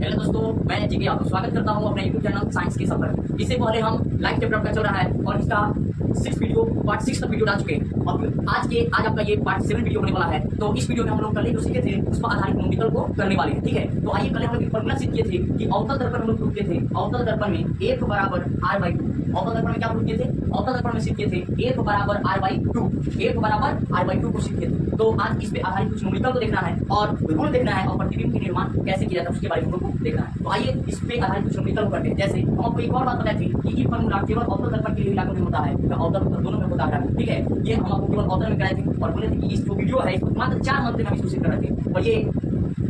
Hello दोस्तों, मैं GK आपको स्वागत करता हूं अपने यूट्यूब चैनल साइंस के सफर। इससे पहले हम लाइव चैप्टर का चल रहा है और इसका पार्ट 6 तक वीडियो डाल चुके हैं और आज आपका ये पार्ट 7 वीडियो होने वाला है। तो इस वीडियो में हम लोग कल जो सीखे थे उस पर आधारित न्यूमेरिकल को करने वाले हैं। ठीक है, तो आइए कल हम लोग एक फॉर्मूला सीख किए थे कि अवतल दर्पण हम लोग प्रूव किए थे। अवतल दर्पण में F बराबर R/2। अवतल दर्पण में क्या प्रूव किए थे? अवतल दर्पण में सीख किए थे F बराबर R/2। F बराबर R/2 को सीख किए थे। तो आज इस पे आधारित कुछ न्यूमेरिकल को देखना है और गुण देखना है और प्रतिबिंब के निर्माण कैसे किया जाता है उसके बारे में हम लोग को देखना है। तो आइए इस पे आधारित कुछ न्यूमेरिकल करते हैं। जैसे हम आपको एक और बात बताई थी कि ये फॉर्मूला केवल अवतल दर्पण के लिए लागू नहीं होता है, अवतल उत्तल दोनों में होता है। ठीक है, ये हम आपको केवल अवतल में कराए थे और बोले थे कि इस जो वीडियो है मात्र 4 मंथ में हम इसको सीख कर रहे थे और ये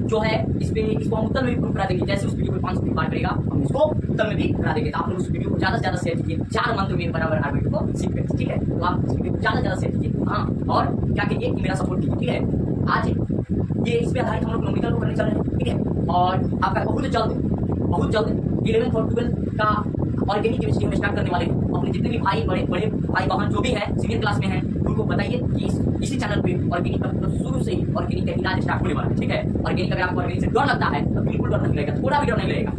जो है इसको हम उत्तर में भी प्रूव करा देंगे। जैसे उस वीडियो को 5 बार करेगा हम इसको उत्तर में भी करा देंगे। तो आप लोग उस वीडियो को ज्यादा से ज्यादा शेयर कीजिए। 4 मंथ में बराबर R/2 को सीख गए। ठीक है, तो आप इस वीडियो को ज्यादा से ज्यादा शेयर कीजिए। हाँ, और क्या कीजिए कि मेरा सपोर्ट कीजिए। ठीक है, आज ये इस पे आधारित हम लोग न्यूमेरिकल को करने चल रहे हैं। ठीक है, और आपका बहुत जल्द 11th और 12th का ऑर्गेनिक केमिस्ट्री में स्टार्ट करने वाले हैं। अपने जितने भी भाई बड़े भाई बहन जो भी है सीनियर क्लास में हैं उनको बताइए कि इसी चैनल पे ऑर्गेनिक का शुरू से ही ऑर्गेनिक का इलाज स्टार्ट होने वाला है। ठीक है, ऑर्गेनिक अगर आपको ऑर्गेनिक से डर लगता है तो बिल्कुल डर नहीं लगेगा, थोड़ा भी डर नहीं लगेगा।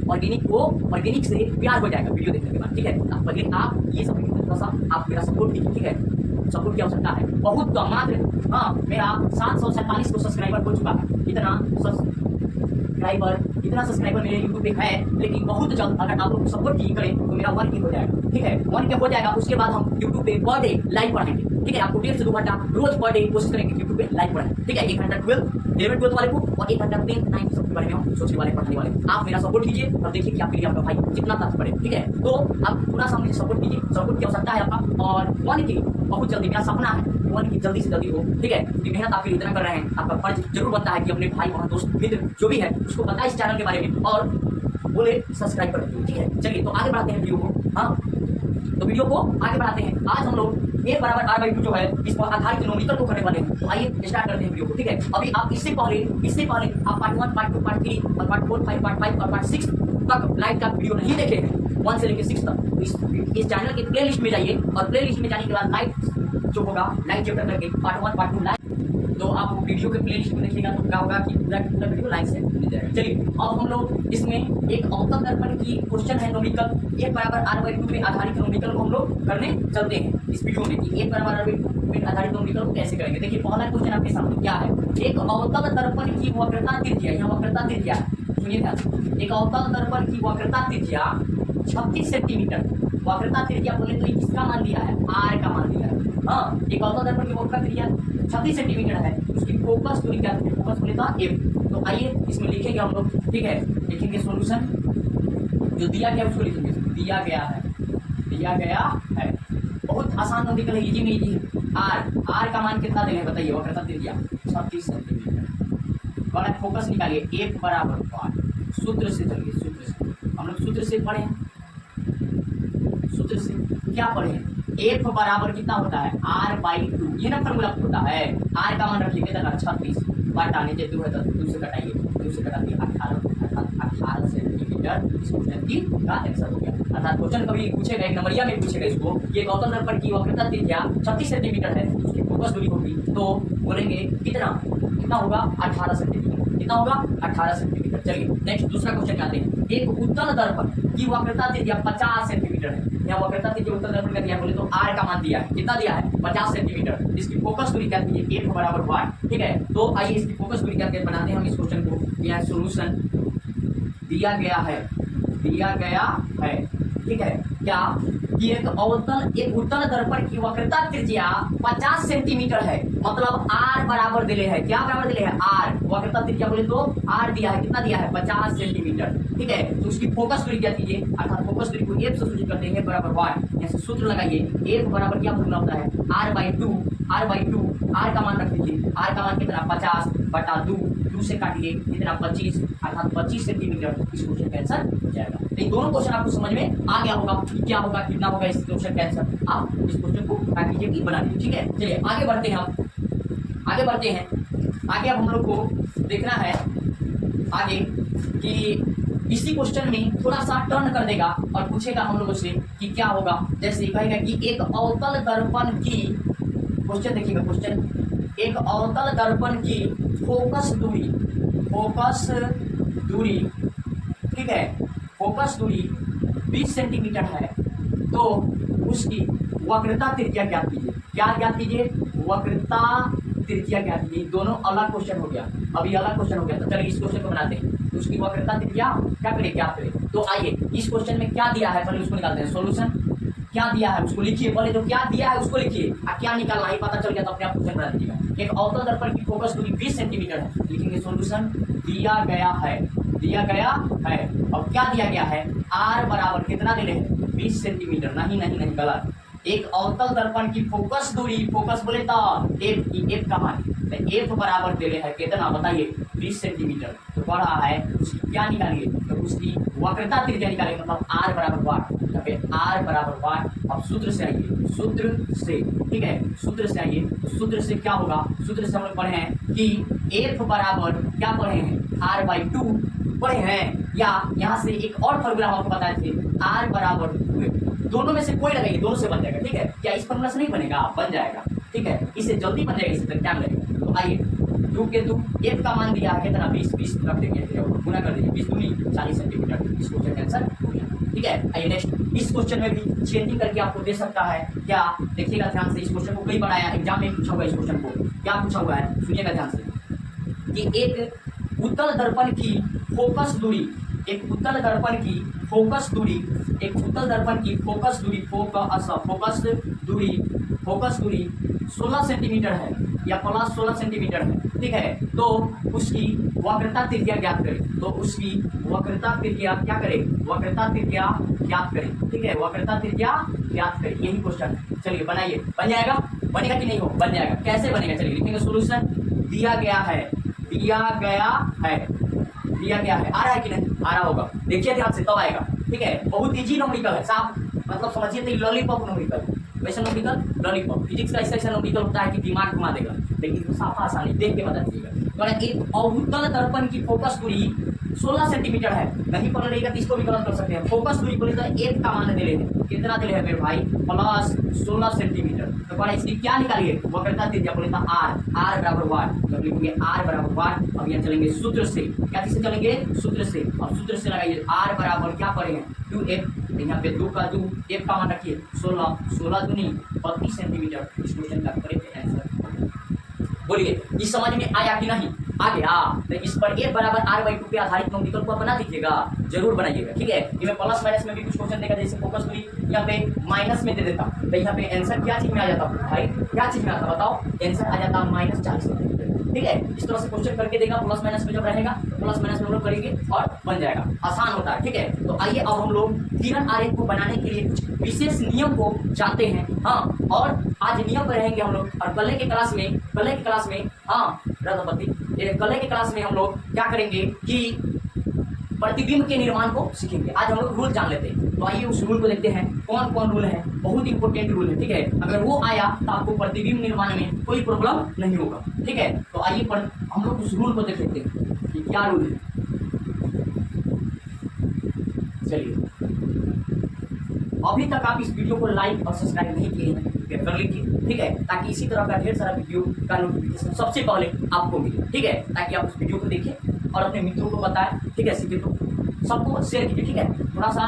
ऑर्गेनिक से प्यार हो जाएगा वीडियो देखने के बाद। ठीक है, पहले आप ये सब थोड़ा सा आप मेरा सपोर्ट कीजिए। ठीक है, सपोर्ट की आवश्यकता है बहुत कम मात्र। हाँ, मेरा 747 को सब्सक्राइबर हो चुका है। इतना सब्सक्राइबर मेरे यूट्यूब पे है, लेकिन बहुत जल्द अगर आप लोग सपोर्ट की करें तो मेरा 1K हो जाएगा। ठीक है, 1K हो जाएगा, उसके बाद हम यूट्यूब पे पर डे लाइव पढ़ाएंगे। ठीक है, आपको 1.5 से 2 घंटा रोज पर डे कोशिश करेंगे यूट्यूब पे लाइव पढ़ाएं। ठीक है, 1 घंटा 11th वाले को और 1 घंटा 10th 9th सबके बारे में हम सोचने वाले पढ़ाने वाले। आप मेरा सपोर्ट कीजिए और देखिए कि आपके लिए आपका भाई कितना तक पड़े। ठीक है, तो आप पूरा सा मुझे सपोर्ट कीजिए। सपोर्ट की आवश्यकता है आपका और 1K बहुत जल्दी, मेरा सपना है 1K जल्दी से जल्दी हो। ठीक है, मेहनत आप इतना कर रहे हैं, आपका फर्ज जरूर बनता है कि अपने भाई बहन दोस्त मित्र जो भी है उसको बताए इस चैनल के बारे में और बोले सब्सक्राइब कर दीजिए। ठीक है, चलिए तो आगे बढ़ाते हैं वीडियो को। हाँ, तो वीडियो को आगे बढ़ाते हैं। आज हम लोग F बराबर R/2 जो है इस पर आधारित न्यूमेरिकल को करने वाले हैं। तो आइए स्टार्ट करते हैं वीडियो को। ठीक है, अभी आप इससे पहले आप पार्ट 1, पार्ट 2, पार्ट 3 और पार्ट 4, पार्ट 5 और पार्ट 6 तक लाइव का वीडियो नहीं देखे हैं, 1 से लेकर 6 तक। तो इस चैनल के प्लेलिस्ट में जाइए और प्लेलिस्ट में जाने के बाद लाइव जो होगा लाइव चैप्टर करके पार्ट 1, पार्ट 2 लाइव, तो आप वीडियो के प्लेलिस्ट में देखिएगा तो क्या होगा कि पूरा वीडियो लाइन से मिल जाएगा। चलिए अब हम लोग इसमें एक अवतल दर्पण की क्वेश्चन है न्यूमेरिकल F बराबर R/2 में आधारित न्यूमेरिकल को हम लोग करने चलते हैं इस वीडियो में कि F बराबर R/2 में आधारित न्यूमेरिकल को कैसे करेंगे। देखिए पहला क्वेश्चन आपके सामने क्या है, एक अवतल दर्पण की वक्रता त्रिज्या, यहाँ वक्रता त्रिज्या सुनिए ध्यान, एक अवतल दर्पण की वक्रता त्रिज्या 36 सेंटीमीटर। वक्रता त्रिज्या बोले तो किसका मान दिया है? R का मान दिया है। हाँ, एक अवतल दर्पण की वक्रता त्रिज्या 36 सेंटीमीटर है, उसकी फोकस दूरी क्या है? फोकस बोले था F। तो आइए इसमें लिखेंगे हम लोग। ठीक है, लिखेंगे सॉल्यूशन जो दिया गया उसको लिखेंगे। दिया गया है बहुत आसान न्यूमेरिकल है, इजी में इजी है। R का मान कितना देंगे बताइए? वक्रता त्रिज्या 36 सेंटीमीटर। बड़ा फोकस निकालिए F बराबर 5। सूत्र से चलिए, हम लोग सूत्र से पढ़े हैं। सूत्र से क्या पढ़े हैं? F बराबर कितना होता है? R/2। ये ना फॉर्मूला होता है। R का मान रखिए कितना? 36 बटा नीचे 2 है तो 2 से कटाइए, 2 से कटा दिए 18 सेंटीमीटर। इस क्वेश्चन की का आंसर हो गया। अर्थात क्वेश्चन कभी पूछेगा, एक नंबरिया में पूछेगा इसको, ये अवतल दर्पण की वक्रता त्रिज्या 36 सेंटीमीटर है, उसकी फोकस दूरी होगी तो बोलेंगे कितना होगा? 18 सेंटीमीटर। कितना होगा? 18 सेंटीमीटर। चलिए नेक्स्ट दूसरा क्वेश्चन आते हैं। एक उत्तल दर्पण की वक्रता त्रिज्या 50 सेंटीमीटर है। यहाँ वक्रता त्रिज्या उत्तल दर्पण का दिया बोले तो R का मान दिया है, कितना दिया है? 50 सेंटीमीटर। इसकी फोकस दूरी क्या दी है? F बराबर 1। ठीक है, तो आइए इसकी फोकस दूरी क्या बनाते हैं हम इस क्वेश्चन को। यह सोल्यूशन दिया गया है। ठीक है, क्या कि एक उत्तल दर्पण की वक्रता त्रिज्या 50 सेंटीमीटर है, मतलब R बराबर दिले है। क्या बराबर दिले है? R। वक्रता त्रिज्या बोले तो R दिया है, कितना दिया है? 50 सेंटीमीटर। ठीक है, तो उसकी फोकस दूरी क्या दीजिए? अर्थात फोकस दूरी को F से सूचित करते हैं बराबर 1। यहाँ से सूत्र लगाइए। F बराबर क्या फॉर्मूला होता है? R/2। R का मान रख दीजिए। R का मान कितना? 50 बटा 2 से काटिए कितना? 25, अर्थात 25 सेंटीमीटर। इस क्वेश्चन का आंसर हो जाएगा। तो दोनों क्वेश्चन आपको समझ में आ गया होगा कि क्या होगा, कितना होगा इस क्वेश्चन का आंसर। आप इस क्वेश्चन को कीजिए कि बना लीजिए। ठीक है, चलिए आगे बढ़ते हैं। आगे अब हम लोग को देखना है आगे कि इसी क्वेश्चन में थोड़ा सा टर्न कर देगा और पूछेगा हम लोगों से कि क्या होगा। जैसे कहेगा कि एक अवतल दर्पण की, क्वेश्चन देखिएगा क्वेश्चन, एक अवतल दर्पण की फोकस दूरी ठीक है, फोकस दूरी 20 सेंटीमीटर है, तो उसकी वक्रता त्रिज्या ज्ञात कीजिए। क्या ज्ञात कीजिए? वक्रता त्रिज्या ज्ञात कीजिए। दोनों अलग क्वेश्चन हो गया, अभी अलग क्वेश्चन हो गया। तो चलिए इस क्वेश्चन को बनाते हैं। तो उसकी वक्रता त्रिज्या क्या करें, ज्ञात करें। तो आइए इस क्वेश्चन में क्या दिया है पहले उसको निकालते हैं। सॉल्यूशन क्या दिया है उसको लिखिए, पहले जो क्या दिया है उसको लिखिए, और क्या निकालना है पता चल गया तो अपने आप क्वेश्चन बना दीजिएगा। एक अवतल दर्पण की फोकस दूरी 20 सेंटीमीटर है, लिखेंगे सॉल्यूशन दिया गया है, दिया गया है। और क्या दिया गया है? आर बराबर कितना दे रहे हैं? 20 सेंटीमीटर। नहीं नहीं नहीं, गलत। एक अवतल दर्पण की फोकस दूरी, फोकस बोले तो एफ, एफ कहाँ है? तो एफ बराबर दे रहे हैं कितना बताइए? 20 सेंटीमीटर। तो पढ़ रहा है उसकी क्या निकालिए? तो उसकी वक्रता त्रिज्या निकालिए, मतलब आर बराबर वाट। आर बराबर वाट। अब सूत्र से आइए, सूत्र से, ठीक है, सूत्र से आइए। तो सूत्र से क्या होगा? सूत्र से हम लोग पढ़े हैं कि एफ बराबर क्या पढ़े हैं? आर बाई 2 पढ़े हैं। या यहाँ से एक और फॉर्मूला हम आपको बताए थे, आर बराबर 2। दोनों में से कोई लगाइए, दोनों से बन जाएगा, ठीक है। क्या इस फॉर्मूला से नहीं बनेगा? बन जाएगा, ठीक है। इससे जल्दी बन जाएगा, इससे टाइम लगेगा। तो आइए 2 के 2 एफ का मान दिया है कितना? 20 रख देंगे, गुना कर दीजिए, 20 दूनी 40 सेंटीमीटर। इस क्वेश्चन का आंसर हो गया, ठीक है। आइए नेक्स्ट, इस क्वेश्चन में भी चेंजिंग करके आपको दे सकता है। क्या देखिएगा ध्यान से, इस क्वेश्चन को कई बार आया एग्जाम में पूछा हुआ है। इस क्वेश्चन को क्या पूछा हुआ है सुनिएगा ध्यान से, कि एक उत्तल दर्पण की फोकस दूरी, एक उत्तल दर्पण की फोकस दूरी, एक उत्तल दर्पण की फोकस दूरी, फोकस दूरी 16 सेंटीमीटर है या प्लस 16 सेंटीमीटर है, ठीक है। तो उसकी वक्रता त्रिज्या ज्ञात करें। तो उसकी वक्रता त्रिज्या क्या करें? वक्रता त्रिज्या ज्ञात करें, ठीक है। वक्रता त्रिज्या ज्ञात करें, यही क्वेश्चन है। चलिए बनाइए, बन जाएगा, बनेगा कि नहीं हो? बन जाएगा। कैसे बनेगा? चलिए लिखेंगे सॉल्यूशन दिया गया है, दिया गया है, दिया गया है। आ रहा है कि नहीं? आ रहा होगा, देखिए ध्यान से, तब आएगा, ठीक है। बहुत इजी नोमेरिकल है साहब, मतलब समझिए तो लॉलीपॉप नोमेरिकल। वैसे नोमेरिकल लॉलीपॉप, फिजिक्स का ऐसा नोमेरिकल होता है कि दिमाग घुमा देगा, लेकिन इसको साफ आसानी देख के बता दीजिएगा। तो एक अवतल दर्पण की फोकस दूरी 16 सेंटीमीटर है, नहीं पता रहेगा तो इसको भी गलत कर सकते हैं। फोकस दूरी बोले तो एफ का मान दे रहे हैं, कितना दे रहे हैं मेरे भाई? Plus 16 centimetre. तो बड़ा इसकी क्या निकालिए? वक्रता त्रिज्या बोले तो आर, आर बराबर वाट। तो लिखेंगे आर बराबर वाट। अब यहाँ चलेंगे सूत्र से, क्या से चलेंगे? सूत्र से। अब सूत्र से लगाइए, आर बराबर क्या पढ़े हैं? 2f। यहाँ पे 2 का 2, एफ का मान रखिए 16, 16 दूनी 32 सेंटीमीटर। इस क्वेश्चन का करेक्ट आंसर बोलिए, इस समझ में आया कि नहीं? आ गया। तो इस पर एक बराबर आर बाई 2 पे आधारित नोमेरिकल को बना दीजिएगा, जरूर बनाइएगा, ठीक है। इसमें प्लस माइनस में भी कुछ क्वेश्चन देगा, जैसे फोकस दूरी यहाँ पे माइनस में दे देता, तो यहाँ पे आंसर क्या चीज में आ जाता भाई? क्या चीज में आता बताओ? आंसर आ जाता -40 सेंटीमीटर, ठीक है। इस तरह से क्वेश्चन करके देगा, प्लस माइनस में जब रहेगा तो प्लस माइनस में हम लोग करेंगे और बन जाएगा, आसान होता है, ठीक है। तो आइए अब हम लोग किरण आरेख को बनाने के लिए कुछ विशेष नियम को जानते हैं। हाँ, और आज नियम पर रहेंगे हम लोग। और कल के क्लास में हाँ रघुपति, कल के क्लास में हम लोग क्या करेंगे कि प्रतिबिंब के निर्माण को सीखेंगे। आज हम लोग रूल जान लेते हैं। तो आइए उस रूल को देखते हैं, कौन कौन रूल है। बहुत इंपॉर्टेंट रूल है, ठीक है। अगर वो आया तो आपको प्रतिबिंब निर्माण में कोई प्रॉब्लम नहीं होगा, ठीक है। तो आइए हम लोग उस रूल को देख लेते हैं कि क्या रूल है। चलिए, अभी तक आप इस वीडियो को लाइक और सब्सक्राइब नहीं किए हैं, कर लीजिए, ठीक है, ताकि इसी तरह का ढेर सारा वीडियो का नोटिफिकेशन सबसे पहले आपको मिले, ठीक है। ताकि आप उस वीडियो को देखें और अपने मित्रों को बताएं, ठीक है, सीखे तो सबको शेयर कीजिए, ठीक है। थोड़ा सा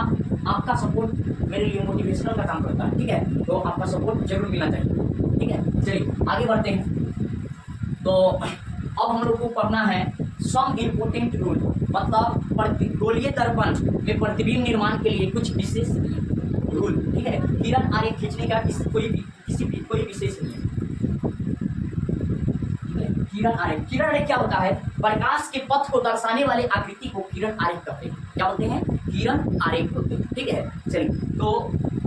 आपका सपोर्ट मेरे लिए मोटिवेशनल का काम करता है, ठीक है। तो आपका सपोर्ट जरूर मिलना चाहिए, ठीक है। चलिए आगे बढ़ते हैं। तो अब हम लोग को पढ़ना है सम इम्पोर्टेंट रूल, मतलब गोलीय दर्पण में प्रतिबिंब निर्माण के लिए कुछ विशेष रूल, ठीक है। किरण आरेख खींचने का कोई विशेष नियम, किरण आरेख क्या होता है? प्रकाश के पथ को दर्शाने वाले आकृति को किरण आरेख कहते हैं। क्या बोलते हैं? किरण आरेख बोलते हैं, ठीक है। चलिए, तो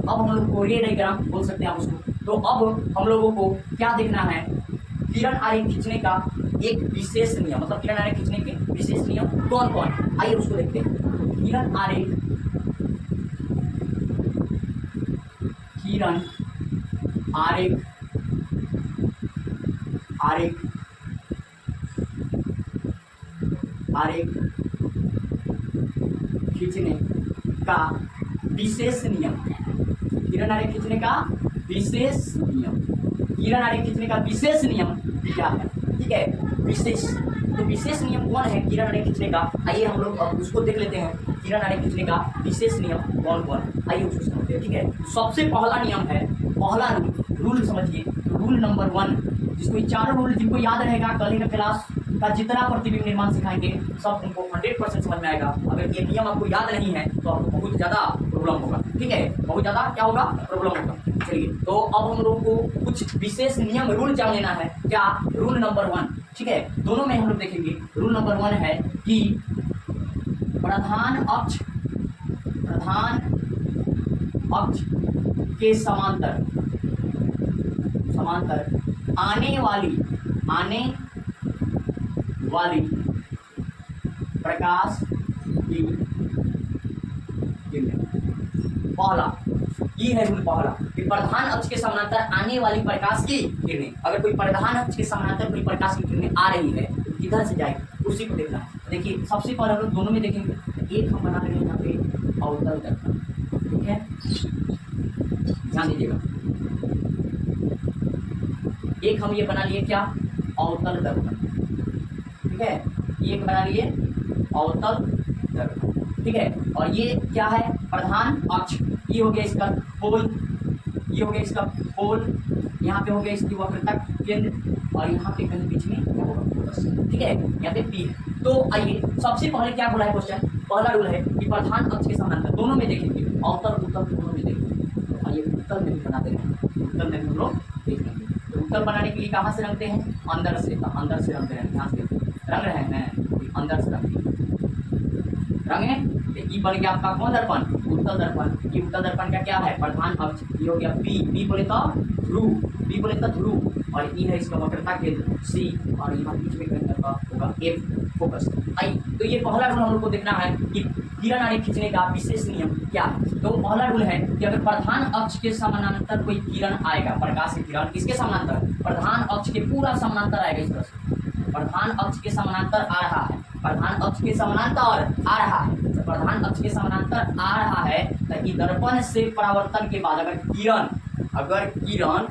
अब हम लोग को रे डायग्राम बोल सकते हैं आप उसको। तो अब हम लोगों को क्या देखना है? किरण आरेख खींचने का एक विशेष नियम, मतलब किरण आरेख खींचने के विशेष नियम कौन कौन? आइए उसको देखते हैं। किरण आरेख खींचने का विशेष नियम, किरण आरेख खींचने का विशेष नियम, किरण आरेख खींचने का विशेष नियम क्या है? ठीक है, विशेष तो विशेष नियम कौन है किरण रे खींचने का? आइए हम लोग अब उसको देख लेते हैं। किरण रे खींचने का विशेष नियम कौन कौन, आइए उसको समझते हैं। ठीक है, सबसे पहला नियम है, पहला रूल समझिए, रूल नंबर 1, जिसको ये चारों रूल जिनको याद रहेगा कल का क्लास का जितना प्रतिबिंब निर्माण सिखाएंगे सब उनको 100% समझ में आएगा। अगर ये नियम आपको याद नहीं है तो आपको बहुत ज़्यादा प्रॉब्लम होगा। ठीक है, बहुत ज़्यादा क्या होगा, प्रॉब्लम होगा। चलिए, तो अब हम लोग को कुछ विशेष नियम रूल जान लेना है। क्या? Rule number 1। ठीक है, दोनों में हम लोग देखेंगे। रूल नंबर 1 है कि प्रधान अक्ष के समांतर आने वाली प्रकाश की किरणें। पहला ये है रूल, पहला कि प्रधान अक्ष के समानांतर आने वाली प्रकाश की किरणें। अगर कोई प्रधान अक्ष के समानांतर कोई प्रकाश की किरणें आ रही है तो किधर से जाएगी, उसी को देखना है। देखिए, सबसे पहले हम लोग दोनों में देखेंगे। एक हम बना लेंगे यहाँ पे अवतल दर्पण। ठीक है, ध्यान दीजिएगा। एक हम ये बना लिए क्या, अवतल दर्पण। ठीक है, एक बना लिए अवतल दर्पण। ठीक है, और ये क्या है, प्रधान अक्ष। ये हो गया इसका पोल, ये हो गया इसका पोल, यहाँ पे हो गया इसकी वक्रता केंद्र, और यहाँ पे कहीं बीच में क्या होगा, फोकस। ठीक है, यहाँ पे पी है। तो आइए सबसे पहले क्या बोला है क्वेश्चन, पहला रूल है कि प्रधान अक्ष के समानांतर, दोनों में देखेंगे, अवतल उत्तल दोनों में देखेंगे। तो आइए उत्तल में भी बना देंगे, उत्तल में हम लोग देख लेंगे। तो उत्तल बनाने के लिए कहाँ से रंगते हैं, अंदर से, अंदर से रंगते हैं। ध्यान से रंग रहे हैं, अंदर से रंगते रंगे। ये बन गया आपका कौन दर्पण, उत्तल दर्पण। ये उत्तल दर्पण का क्या है, प्रधान अक्ष। ये हो गया पी, पी बोले तो ध्रुव, पी बोले तो ध्रुव, और ये है इसका वक्रता केंद्र सी, और यहाँ बीच में केंद्र का होगा एफ, फोकस। आई, तो ये पहला रूल हम लोग को देखना है कि किरण आरे खींचने का विशेष नियम क्या है। तो पहला रूल है कि अगर प्रधान अक्ष के समानांतर कोई किरण आएगा, प्रकाश की किरण किसके समानांतर, प्रधान अक्ष के पूरा समानांतर आएगा। इस तरह से प्रधान अक्ष के समानांतर आ रहा है, प्रधान अक्ष के समानांतर आ रहा है, तो प्रधान अक्ष के समानांतर आ रहा है, ताकि दर्पण से परावर्तन के बाद अगर किरण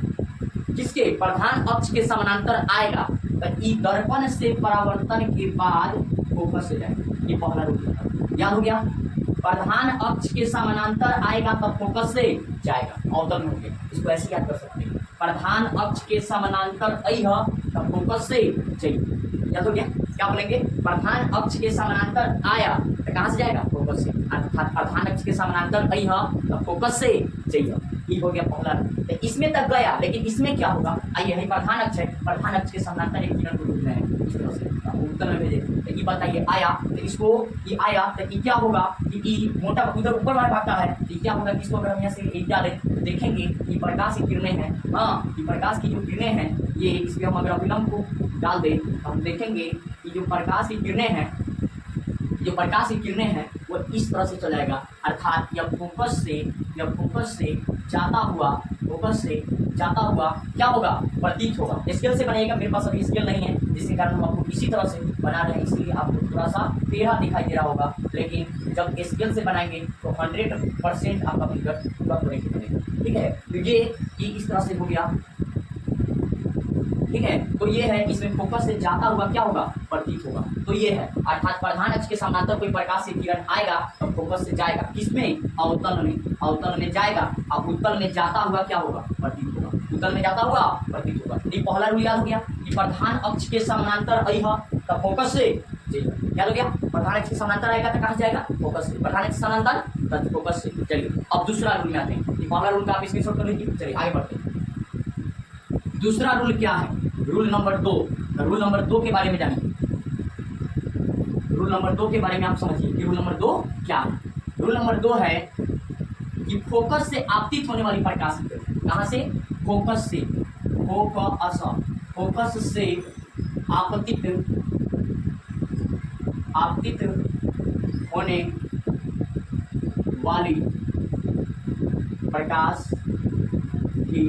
किसके, प्रधान अक्ष के समानांतर आएगा तो दर्पण से परावर्तन के बाद फोकस हो जाएगा। ये पहला रूल है, याद हो गया। प्रधान अक्ष के समानांतर आएगा तब फोकस से जाएगा, अवतल में हो गया। इसको ऐसे याद कर सकते हैं, प्रधान अक्ष के समानांतर आएगा तब फोकस से जाइए। याद हो गया, क्या बोलेंगे, प्रधान अक्ष के समानांतर आया तो कहाँ से जाएगा, फोकस से, अर्थात प्रधान अक्ष के समानांतर आइए तब फोकस से जाइए। ये हो गया पहला। तो इसमें तक गया, लेकिन इसमें क्या होगा, आइए यही प्रधान अक्ष है, प्रधान अक्ष के समानांतर एक किरण को ढूंढ रहे हैं इस तरह से, उत्तर में भेजे। तो ये बताइए आया, तो इसको ये आया तो ये क्या होगा कि मोटा उधर ऊपर वाला भागता है, तो क्या होगा, इसको अगर हम यहाँ से डालें तो देखेंगे ये प्रकाश की किरणें हैं। हाँ, ये प्रकाश की जो किरणें हैं, ये इसमें हम अगर अभिलंब को डाल दें तो हम देखेंगे कि जो प्रकाश की किरणें हैं, जो प्रकाश की किरणें हैं वो इस तरह से चलाएगा, अर्थात यह फोकस से जाता हुआ, फोकस से जाता हुआ क्या होगा, प्रतीत होगा। स्केल से बनाइएगा, मेरे पास अभी स्केल नहीं है, जिसके कारण हम आपको इसी तरह से बना रहे हैं, इसलिए आपको थोड़ा सा टेढ़ा दिखाई दे रहा होगा, लेकिन जब स्केल से बनाएंगे तो 100% आपका फिगर पूरा करेक्ट बनेगा। ठीक है, तो ये इस तरह से हो गया। ठीक है, तो ये है, इसमें फोकस से जाता हुआ क्या होगा, प्रतीत होगा। तो ये है, अर्थात प्रधान अक्ष के समानांतर कोई प्रकाश से किरण आएगा तो फोकस से जाएगा, किसमें, अवतल में जाएगा, और उत्तल में जाता हुआ क्या होगा, प्रतीत होगा, उत्तल में जाता हुआ प्रतीत होगा। ये पहला रूल याद हो गया कि प्रधान अक्ष के समानांतर आएगा तो फोकस से जाएगा। याद हो गया, प्रधान अक्ष के समानांतर आएगा तो कहाँ से जाएगा, फोकस से, प्रधान अक्ष के समानांतर तो फोकस से। चलिए अब दूसरा रूल में आते हैं। ये पहला रूल का आप स्क्रीनशॉट कर लीजिए। चलिए आगे बढ़ते हैं। दूसरा रूल क्या है, रूल नंबर 2। रूल नंबर 2 के बारे में जानिए, रूल नंबर 2 के बारे में आप समझिए कि रूल नंबर 2 क्या है। रूल नंबर 2 है कि फोकस से आपतित होने वाली प्रकाश की किरण, कहाँ से, फोकस से, फोकस से आपतित होने वाली प्रकाश की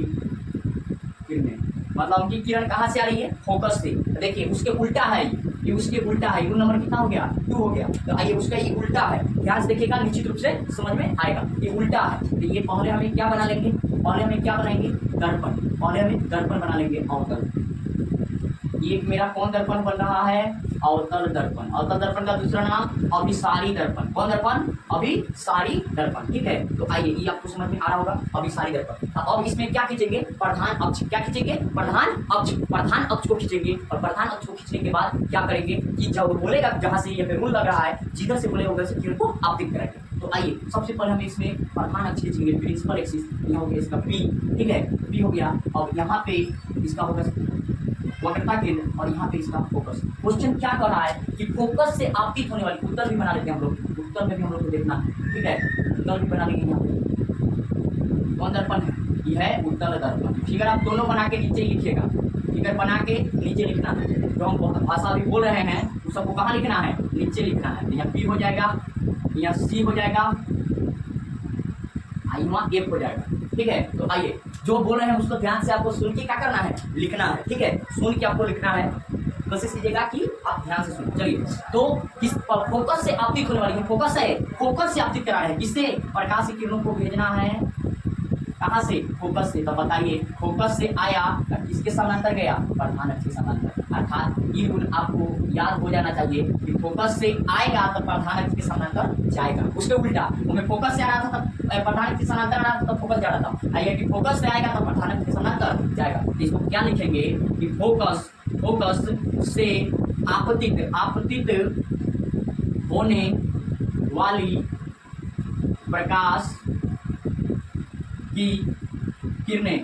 किरणें, मतलब उनकी किरण कहाँ से आ रही है, फोकस से। देखिए उसके उल्टा है, ये उसके उल्टा है। रूल नंबर कितना हो गया, 2 हो गया। तो आइए उसका ये उल्टा है, ध्यान से देखिएगा, निश्चित रूप से समझ में आएगा। ये उल्टा है, तो ये पहले हमें क्या बना लेंगे, पहले हमें क्या बनाएंगे, दर्पण, पहले हमें दर्पण बना लेंगे अवतल। ये मेरा कौन दर्पण बन रहा है, अवतल दर्पण। अवतल दर्पण का दूसरा नाम अभिसारी दर्पण। कौन दर्पण? अभिसारी दर्पण। ठीक है, तो आइए ये आपको समझ में आ रहा होगा, अभिसारी दर्पण। अब इसमें क्या खींचेंगे? प्रधान अक्ष। क्या खींचेंगे? प्रधान अक्ष। प्रधान अक्ष को खींचेंगे और प्रधान अक्ष को खींचने के बाद क्या करेंगे कि जब बोलेगा जहां से ये बेरुल लग रहा है, जिधर से बोलेगा उधर से किरण को आपतित कराएंगे। तो आइए सबसे पहले हम इसमें प्रधान अक्ष खींचेंगे, प्रिंसिपल एक्सिस। यहाँ हो गया इसका पी, ठीक है, पी हो गया। अब यहाँ पे इसका होगा वक्रता केंद्र और यहाँ पे इसका फोकस। क्वेश्चन क्या कर रहा है कि फोकस से आपतित होने वाली, उत्तर भी बना लेते हैं हम लोग, उत्तर में भी हम लोग को देखना है, ठीक है, उत्तर भी बना लेंगे। यहाँ पे कौन दर्पण है? ये है उत्तल दर्पण। फिगर आप दोनों बना के नीचे लिखिएगा, फिगर बना के नीचे लिखना है। जो हम भाषा अभी बोल रहे हैं उस सबको कहाँ लिखना है? नीचे लिखना है। यहाँ पी हो जाएगा, यहाँ सी हो जाएगा, यहाँ एफ हो जाएगा, ठीक है। तो आइए जो बोल रहे हैं उसको ध्यान से आपको सुन के क्या करना है? लिखना है, ठीक है, सुन के आपको लिखना है। कोशिश कीजिएगा कि आप ध्यान से सुनो। चलिए, तो किस फोकस से आपतित होने वाली है? फोकस है, फोकस से आपतित कराना है। किससे? प्रकाश की किरणों को भेजना है। कहाँ से? फोकस से। तो बताइए, फोकस से आया, किसके समानांतर गया? प्रधान अक्ष के समानांतर। अर्थात ये रूल आपको याद हो जाना चाहिए कि फोकस से आएगा तो प्रधान अक्ष के समानांतर जाएगा। उसके उल्टा हमें फोकस से आ रहा था तब प्रधान अक्ष के समानांतर आ रहा था, तब फोकस जा रहा था। आइए कि फोकस से आएगा तो प्रधान अक्ष के समानांतर जाएगा। तो इसको क्या लिखेंगे कि फोकस, फोकस से आपतित होने वाली प्रकाश की किरणें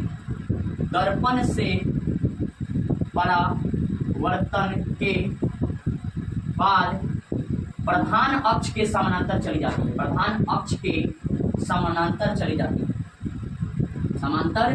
दर्पण से परावर्तन के बाद प्रधान अक्ष के समानांतर चली जाती है। प्रधान अक्ष के समानांतर चली जाती है, समांतर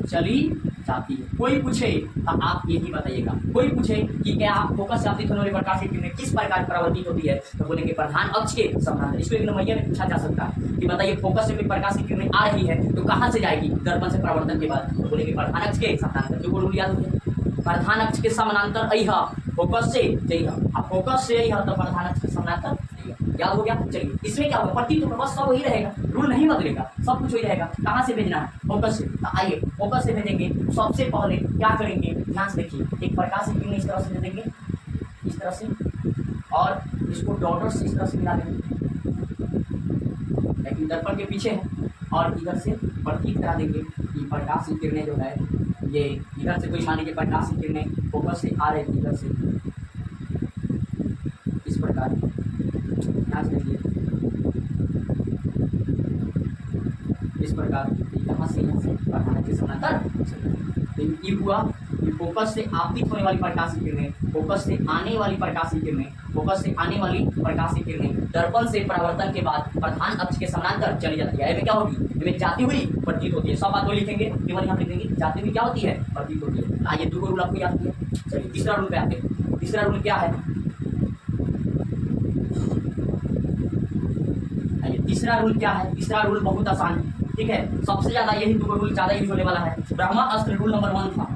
चली जाती है। कोई पूछे तो आप यही बताइएगा। कोई पूछे कि क्या फोकस से आपतित होने वाली प्रकाश की किरणें किस प्रकार परावर्तित होती है, तो बोलेंगे प्रधान अक्ष के समानांतर। इसको एक नंबरिया में पूछा जा सकता है कि बताइए फोकस से कोई प्रकाश की किरणें आ रही है तो कहाँ से जाएगी? दर्पण से परावर्तन के बाद, तो बोलेंगे प्रधान अक्ष के समानांतर। जो रूल याद होते प्रधान अक्ष के समानांतर अइहा, फोकस से जइहा। अब फोकस से अइहा तो प्रधान अक्ष के समानांतर याद हो गया। चलिए, इसमें क्या होगा? प्रतीत होगा, बस सब वही रहेगा, रूल नहीं बदलेगा, सब कुछ वही रहेगा। कहाँ से भेजना है? फोकस से। तो आइए फोकस से भेजेंगे। सबसे पहले क्या करेंगे? ध्यान से देखिए, एक प्रकाश की किरण इस तरह से दे देंगे, इस तरह से, और इसको डॉटर से इस तरह से मिला देंगे, लेकिन दर्पण के पीछे है, और इधर से प्रतीत करा देंगे कि प्रकाश की किरणें जो है ये इधर से, कोई मान लीजिए प्रकाश की किरणें फोकस से आ रही थी इधर से, इस प्रकार। ध्यान से देखिए, इस प्रकार यहाँ से प्रधान अक्ष के समानांतर। ये हुआ कि फोकस से आपतित होने वाली प्रकाश की किरणें, फोकस से आने वाली प्रकाश की किरणें, फोकस से आने वाली प्रकाश की किरणें दर्पण से परावर्तन के बाद प्रधान अक्ष के समानांतर चली जाती है। इसमें क्या होगी? इसमें जाती हुई प्रतीत होती है। सब बात वही लिखेंगे, केवल यहाँ लिखेंगे जाती हुई क्या होती है? प्रतीत होती है। आइए दो रूल आपको याद किया। चलिए तीसरा रूल पे आते हैं। तीसरा रूल क्या है? तीसरा रूल क्या है? तीसरा रूल बहुत आसान है, ठीक है। सबसे ज्यादा यही दो रूल ज्यादा यूज होने वाला है। ब्रह्मास्त्र रूल नंबर 1 था,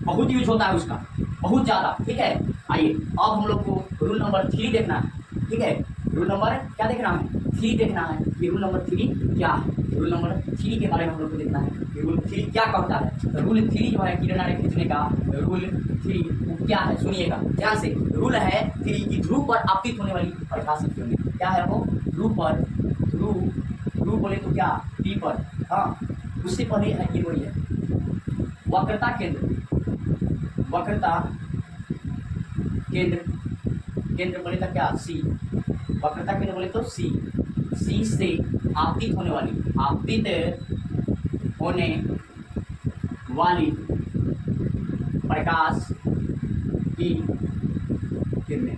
बहुत यूज होता है उसका, बहुत ज्यादा, ठीक है। आइए अब हम लोग को रूल नंबर 3 देखना है, ठीक है। रूल नंबर क्या देखना है? 3 देखना है। ये रूल नंबर 3 क्या है? रूल नंबर 3 के बारे में हम लोग को देखना है कि रूल 3 क्या कहता है। तो रूल 3 जो है किरण आरेख खींचने का, रूल 3 क्या है? सुनिएगा ध्यान से। रूल है 3 की ध्रुव पर आपतित होने वाली प्रकाश की किरणें। क्या है वो? ध्रुव पर, ध्रुव बोले तो क्या? पी पर, हाँ। उससे पहले है ये बोलिए वक्रता केंद्र, वक्रता केंद्र, केंद्र बोले तो क्या? सी। वक्रता केंद्र बोले तो सी। सी से आपतित होने वाली, आपतित होने वाली प्रकाश की किरणें,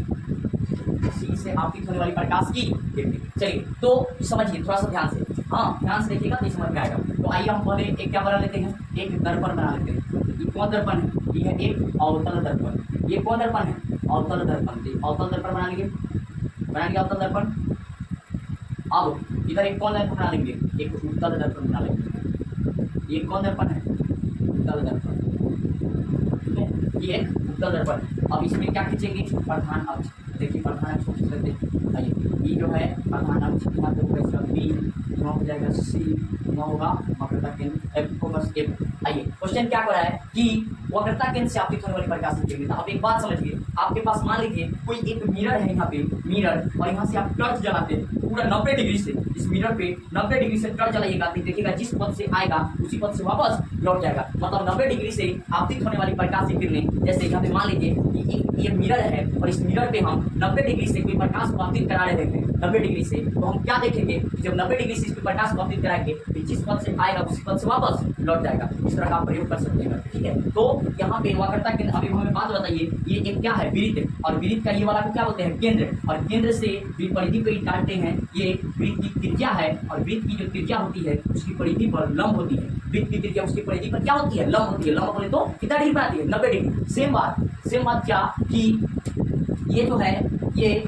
सी से आपतित होने वाली प्रकाश की किरणें। चलिए तो समझिए थोड़ा सा ध्यान से, हाँ ध्यान से देखिएगा तो समझ में आएगा। तो आइए हम पहले एक क्या बना लेते हैं? एक दर्पण बना लेते हैं। ये कौन दर्पण है? ये है एक अवतल दर्पण। ये कौन दर्पण है? अवतल दर्पण। अवतल दर्पण बना लेंगे, बना लिया अवतल दर्पण। अब इधर एक कौन दर्पण बना लेंगे? एक उत्तल दर्पण बना लेंगे। ये कौन दर्पण है? उत्तल दर्पण, ठीक है। ये एक उत्तल दर्पण है। अब इसमें क्या खींचेंगे? प्रधान अक्ष। देखिए प्रधान अक्ष को खींच लेते हैं। आइए ये जो है प्रधान अक्ष, यहाँ पे बी, वहाँ हो जाएगा सी, वहाँ होगा वक्रता केंद्र एफ, फोकस एफ। आइए क्वेश्चन क्या कर रहा है कि वक्रता केंद्र से आपतित होने वाली प्रकाश की तीव्रता। अब एक बात समझिए, आपके पास मान लीजिए कोई एक मिरर है यहाँ पे, मिरर, और यहाँ से आप टर्च जलाते हैं पूरा 90 डिग्री से, इस मिरर पे 90 डिग्री से टर्च जलाइएगा तो देखिएगा जिस पथ से आएगा उसी पथ से वापस लौट जाएगा। मतलब 90 डिग्री से आपतित होने वाली प्रकाश की किरणें, जैसे यहाँ पे मान लीजिए कि ये मिरर है और इस मिरर पे हम 90 डिग्री से कोई प्रकाश को आपतित करा रहे हैं 90 डिग्री से, तो हम क्या देखेंगे कि जब 90 डिग्री से इस प्रकाश को आपतित कराएंगे तो जिस पथ से आएगा उसी पथ से वापस लौट जाएगा। इस तरह का आप प्रयोग कर सकते हैं, ठीक है। तो यहाँ पे वक्रता केंद्र, अभी हमें बात बताइए, ये एक क्या है, वृत्त, और वृत्त का ये वाला को क्या बोलते हैं, केंद्र, और केंद्र से परिधि पे डालते हैं, ये वृत्त की त्रिज्या है, और वृत्त की जो त्रिज्या होती है उसकी परिधि पर लंब होती है। वृत्त की त्रिज्या उसकी परिधि पर क्या होती है, लंब होती है। लंब बोले तो कितना डिग्री पर आती है, 90 डिग्री। सेम बात क्या कि ये जो है ये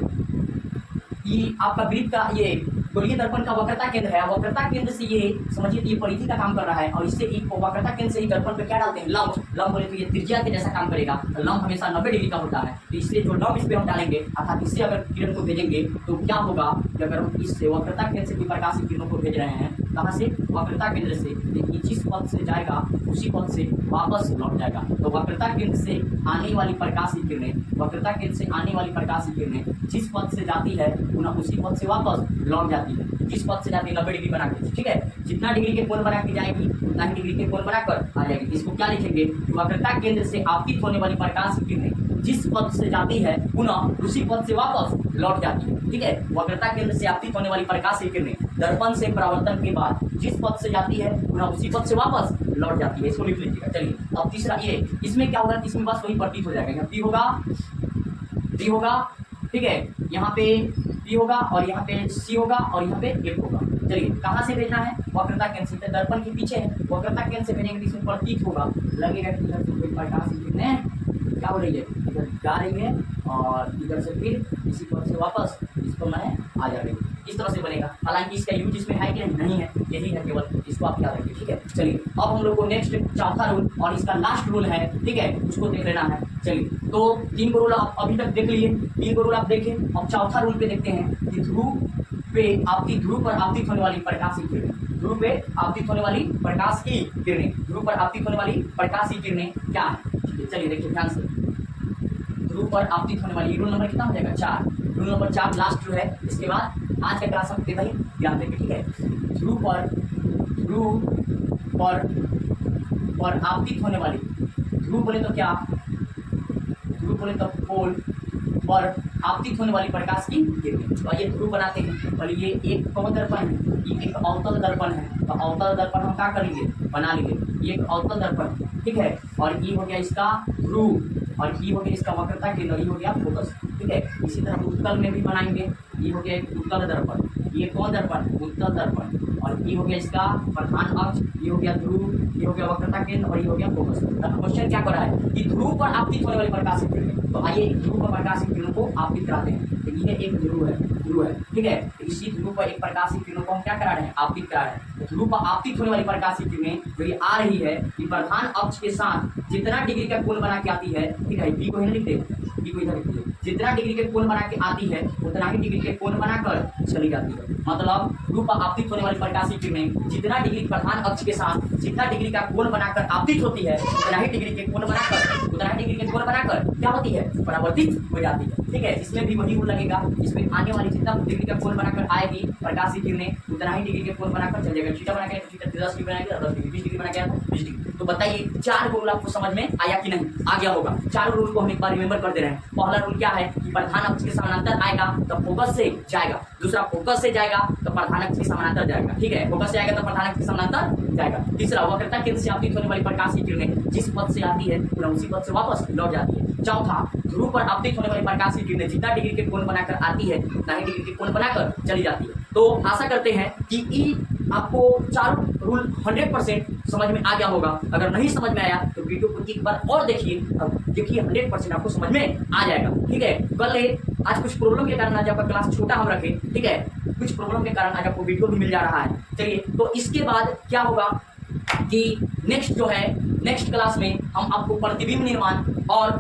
आपका वृत्त का ये गोलीय दर्पण का वक्रता केंद्र है। वक्रता केंद्र से ये समझिए ये परिधि का काम कर रहा है, और इससे एक वक्रता केंद्र से ही दर्पण पे क्या डालते हैं, लंब। लंब बोले तो ये त्रिज्या के जैसा काम करेगा। लंब हमेशा 90 डिग्री का होता है, तो इसलिए जो लंब इस पे हम डालेंगे अर्थात इससे अगर किरण को भेजेंगे तो क्या होगा कि अगर हम इससे वक्रता केंद्र से प्रकाश की किरणों को भेज रहे हैं, कहाँ से, वक्रता केंद्र से, देखिए जिस पथ से जाएगा उसी पथ से वापस लौट जाएगा। तो वक्रता केंद्र से आने वाली प्रकाश की किरणें, वक्रता केंद्र से आने वाली प्रकाश की किरणें जिस पथ से जाती है पुनः उसी पथ से वापस लौट जाती है। जिस पथ से जाती है 90 डिग्री बना के, ठीक है, जितना डिग्री के कोण बना के जाएगी उतना ही डिग्री के कोण बनाकर आ जाएगी। इसको क्या लिखेंगे, वक्रता केंद्र से आपतित होने वाली प्रकाश की किरणें जिस पथ से जाती है पुनः उसी पथ से वापस लौट जाती है, ठीक है। वक्रता केंद्र से आपतित होने वाली प्रकाश की किरणें दर्पण से परावर्तन के बाद जिस पथ से जाती है पुनः उसी पथ से वापस लौट जाती है, इसको लिख लीजिएगा। चलिए अब तीसरा ये, इसमें क्या होगा, इसमें बस वही प्रतीत हो जाएगा, यहाँ पी होगा, ठीक है, यहाँ पे पी होगा और यहाँ पे सी होगा और यहाँ पे एफ होगा। चलिए कहाँ से भेजना है, वक्रता केंद्र से, दर्पण के पीछे है, वक्रता केंद्र से भेजेंगे तो इसमें प्रतीत होगा, लगेगा कि इधर से कोई प्रकाश की किरणें क्या हो रही है, इधर जा रही है और इधर से फिर इसी पथ से वापस इसको मैं आ जा रही है, इस तरह से बनेगा। हालांकि इसका यूज इसमें है कि नहीं है, यही है केवल, इसको आप याद रखिए, ठीक है। चलिए अब हम लोग को नेक्स्ट चौथा रूल और इसका लास्ट रूल है, ठीक है, उसको देख लेना है। चलिए तो 3 को रूल आप अभी तक देख लिए, 3 को रूल आप देखें। अब चौथा रूल पे देखते हैं कि ध्रुव पर आपतित होने वाली प्रकाश की किरणें, ध्रुव पे आपतित होने वाली प्रकाश की किरणें, ध्रुव पर आपतित होने वाली प्रकाश की किरणें क्या है। चलिए देखिए ध्यान से, ध्रुव पर आपतित होने वाली, रूल नंबर कितना हो जाएगा, 4, रूल नंबर 4 लास्ट रूल है। इसके बाद आज का क्लास हम इतना ही ध्यान देंगे, ठीक है। ध्रुव पर आपतित होने वाली, ध्रुव बोले तो क्या, ध्रुव बोले तो पोल पर आपतित होने वाली प्रकाश की किरणें। तो ये ध्रुव बनाते हैं, और ये एक कौन दर्पण है, ये एक अवतल दर्पण है, तो अवतल दर्पण हम क्या करेंगे, बना लेंगे, ये एक अवतल दर्पण, ठीक है। और ये हो गया इसका ध्रुव, और ये हो गया इसका वक्रता केंद्र, ये हो गया फोकस, ठीक है। इसी तरह उत्तल में भी बनाएंगे, ये हो गया एक उत्तल दर्पण, ये कौन दर्पण, उत्तल दर्पण, और ये हो गया इसका प्रधान अक्ष, ये हो गया ध्रुव, ये हो गया वक्रता केंद्र और ये हो गया फोकस। क्वेश्चन क्या कर रहा है कि ध्रुव पर आपतित होने वाली प्रकाश की किरणें, तो आइए ध्रुव पर प्रकाश की किरणों को आपतित कराते हैं। तो ये एक ध्रुव है, ठीक है। तो इसी ध्रुव पर एक प्रकाश की किरणों को हम क्या करा रहे हैं, आपतित करा रहे हैं। तो ध्रुव पर आपतित होने वाली प्रकाश की किरणें जो ये आ रही है, ये प्रधान अक्ष के साथ जितना डिग्री का कोण बना के आती है, ठीक है, बी को इधर लिखते हैं, बी को इधर लिखते हैं, जितना डिग्री के कोण बना के आती है उतना ही डिग्री के कोण बनाकर चली जाती है। मतलब ध्रुव पर आपतित होने वाली प्रकाश की किरणें जितना डिग्री प्रधान अक्ष के साथ जितना डिग्री का कोण बनाकर आपतित होती है उतना ही डिग्री के कोण बनाकर क्या होती है, परावर्तित हो जाती है, ठीक है। इसमें भी वही रूल लगेगा, इसमें आने वाली जितना डिग्री का कोण बनाकर आएगी प्रकाश की किरणें उतना ही डिग्री के कोण बनाकर चल जाएगा। थीटा बना के थीटा 10 डिग्री बनाएगा, 10 डिग्री 20 डिग्री बना गया 20 डिग्री। तो बताइए 4 रूल आपको समझ में आया कि नहीं, आ गया होगा। 4 रूल को हम एक बार रिमेंबर कर दे रहे हैं। पहला रूल क्या है कि प्रधान अक्ष के समानांतर आएगा तो फोकस से जाएगा, दूसरा फोकस से जाएगा तो प्रधान अक्ष के समानांतर जाएगा, ठीक है, फोकस से आएगा तो प्रधान अक्ष के समानांतर जाएगा। तीसरा वक्रता केंद्र से आपतित होने वाली प्रकाश की किरणें जिस पथ से आती है पुनः उसी पथ से वापस लौट जाती है। चौथा ध्रुव पर आपतित होने वाली प्रकाश की किरणें जितना डिग्री के कोण बनाकर आती है उतना ही डिग्री के कोण बनाकर चली जाती है। तो आशा करते हैं कि आपको 4 रूल 100% समझ में आ गया होगा। अगर नहीं समझ में आया तो वीडियो को एक बार और देखिए, अब देखिए 100% आपको समझ में आ जाएगा, ठीक है। कल आज कुछ प्रॉब्लम के कारण आज आपका क्लास छोटा हम रखे, ठीक है, कुछ प्रॉब्लम के कारण आज आपको वीडियो भी मिल जा रहा है। चलिए तो इसके बाद क्या होगा कि नेक्स्ट क्लास में हम आपको प्रतिबिंब निर्माण और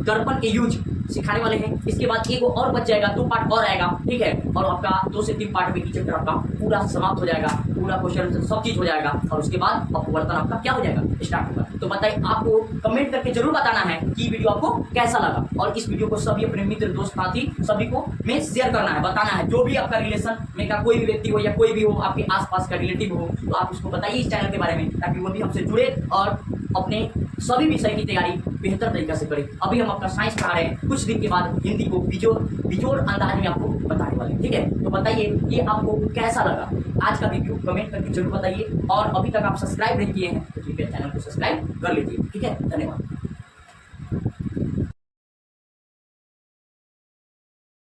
दर्पण के यूज सिखाने वाले हैं। इसके बाद एक और बच जाएगा, 2 पार्ट और आएगा, ठीक है। और आपका 2 से 3 पार्ट में ये चैप्टर आपका पूरा समाप्त हो जाएगा, पूरा क्वेश्चन सब चीज हो जाएगा और उसके बाद अपवर्तन आपका क्या हो जाएगा, स्टार्ट होगा। तो बताइए, आपको कमेंट करके जरूर बताना है कि वीडियो आपको कैसा लगा और इस वीडियो को सभी अपने मित्र दोस्त साथी सभी को में शेयर करना है, बताना है। जो भी आपका रिलेशन में का कोई भी व्यक्ति हो या कोई भी हो आपके आसपास का रिलेटिव हो, तो आप उसको बताइए इस चैनल के बारे में, ताकि वो भी हमसे जुड़े और अपने सभी विषय की तैयारी बेहतर तरीके से करें। अभी हम आपका साइंस पढ़ा रहे हैं, कुछ दिन के बाद हिंदी को बिजोड़ अंदाज में आपको बताने वाले हैं, ठीक है। तो बताइए ये आपको कैसा लगा आज का वीडियो, कमेंट करके जरूर बताइए। और अभी तक आप सब्सक्राइब नहीं किए हैं तो कृपया चैनल को सब्सक्राइब कर लीजिए, ठीक है। धन्यवाद।